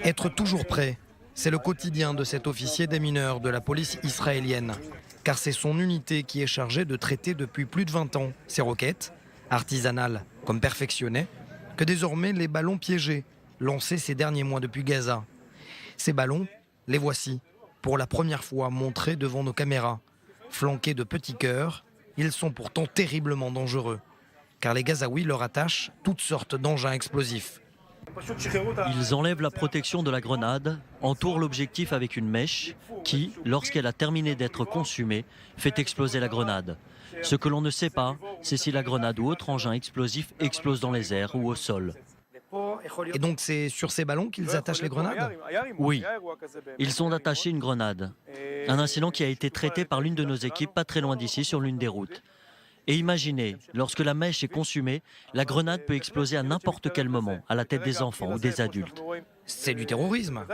Être toujours prêt, c'est le quotidien de cet officier des mineurs de la police israélienne. Car c'est son unité qui est chargée de traiter depuis plus de 20 ans ces roquettes, artisanales comme perfectionnées, que désormais les ballons piégés, lancés ces derniers mois depuis Gaza. Ces ballons, les voici, pour la première fois montrés devant nos caméras. Flanqués de petits cœurs, ils sont pourtant terriblement dangereux, car les Gazaouis leur attachent toutes sortes d'engins explosifs. Ils enlèvent la protection de la grenade, entourent l'objectif avec une mèche qui, lorsqu'elle a terminé d'être consumée, fait exploser la grenade. Ce que l'on ne sait pas, c'est si la grenade ou autre engin explosif explose dans les airs ou au sol. Et donc c'est sur ces ballons qu'ils attachent les grenades ? Oui, ils sont attachés à une grenade. Un incident qui a été traité par l'une de nos équipes pas très loin d'ici sur l'une des routes. Et imaginez, lorsque la mèche est consumée, la grenade peut exploser à n'importe quel moment, à la tête des enfants ou des adultes. C'est du terrorisme.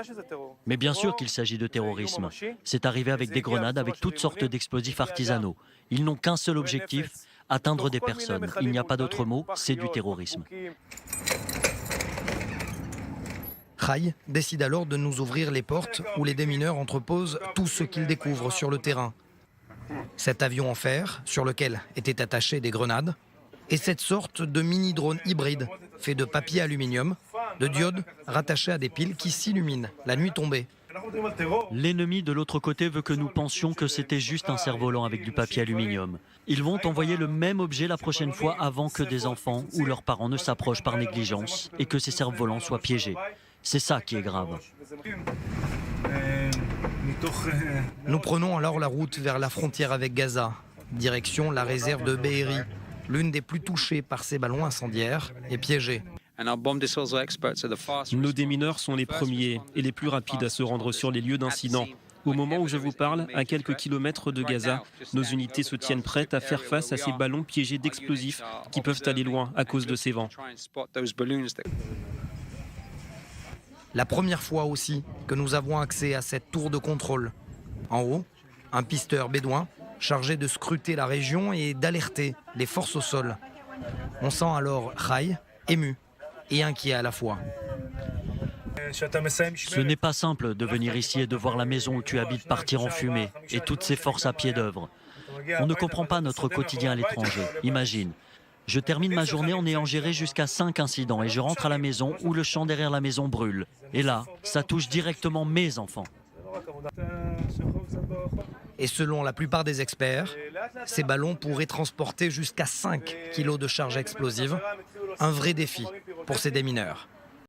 Mais bien sûr qu'il s'agit de terrorisme. C'est arrivé avec des grenades, avec toutes sortes d'explosifs artisanaux. Ils n'ont qu'un seul objectif, atteindre des personnes. Il n'y a pas d'autre mot, c'est du terrorisme. Rai décide alors de nous ouvrir les portes où les démineurs entreposent tout ce qu'ils découvrent sur le terrain. Cet avion en fer, sur lequel étaient attachées des grenades, et cette sorte de mini-drone hybride, fait de papier aluminium, de diodes rattachées à des piles qui s'illuminent la nuit tombée. L'ennemi de l'autre côté veut que nous pensions que c'était juste un cerf-volant avec du papier aluminium. Ils vont envoyer le même objet la prochaine fois avant que des enfants ou leurs parents ne s'approchent par négligence et que ces cerfs-volants soient piégés. C'est ça qui est grave. Nous prenons alors la route vers la frontière avec Gaza, direction la réserve de Be'eri, l'une des plus touchées par ces ballons incendiaires et piégées. Nos démineurs sont les premiers et les plus rapides à se rendre sur les lieux d'incident. Au moment où je vous parle, à quelques kilomètres de Gaza, nos unités se tiennent prêtes à faire face à ces ballons piégés d'explosifs qui peuvent aller loin à cause de ces vents. La première fois aussi que nous avons accès à cette tour de contrôle. En haut, un pisteur bédouin chargé de scruter la région et d'alerter les forces au sol. On sent alors Rai ému et inquiet à la fois. Ce n'est pas simple de venir ici et de voir la maison où tu habites partir en fumée et toutes ces forces à pied d'œuvre. On ne comprend pas notre quotidien à l'étranger. Imagine. Je termine ma journée en ayant géré jusqu'à 5 incidents et je rentre à la maison où le champ derrière la maison brûle. Et là, ça touche directement mes enfants. Et selon la plupart des experts, ces ballons pourraient transporter jusqu'à 5 kilos de charge explosive. Un vrai défi pour ces démineurs.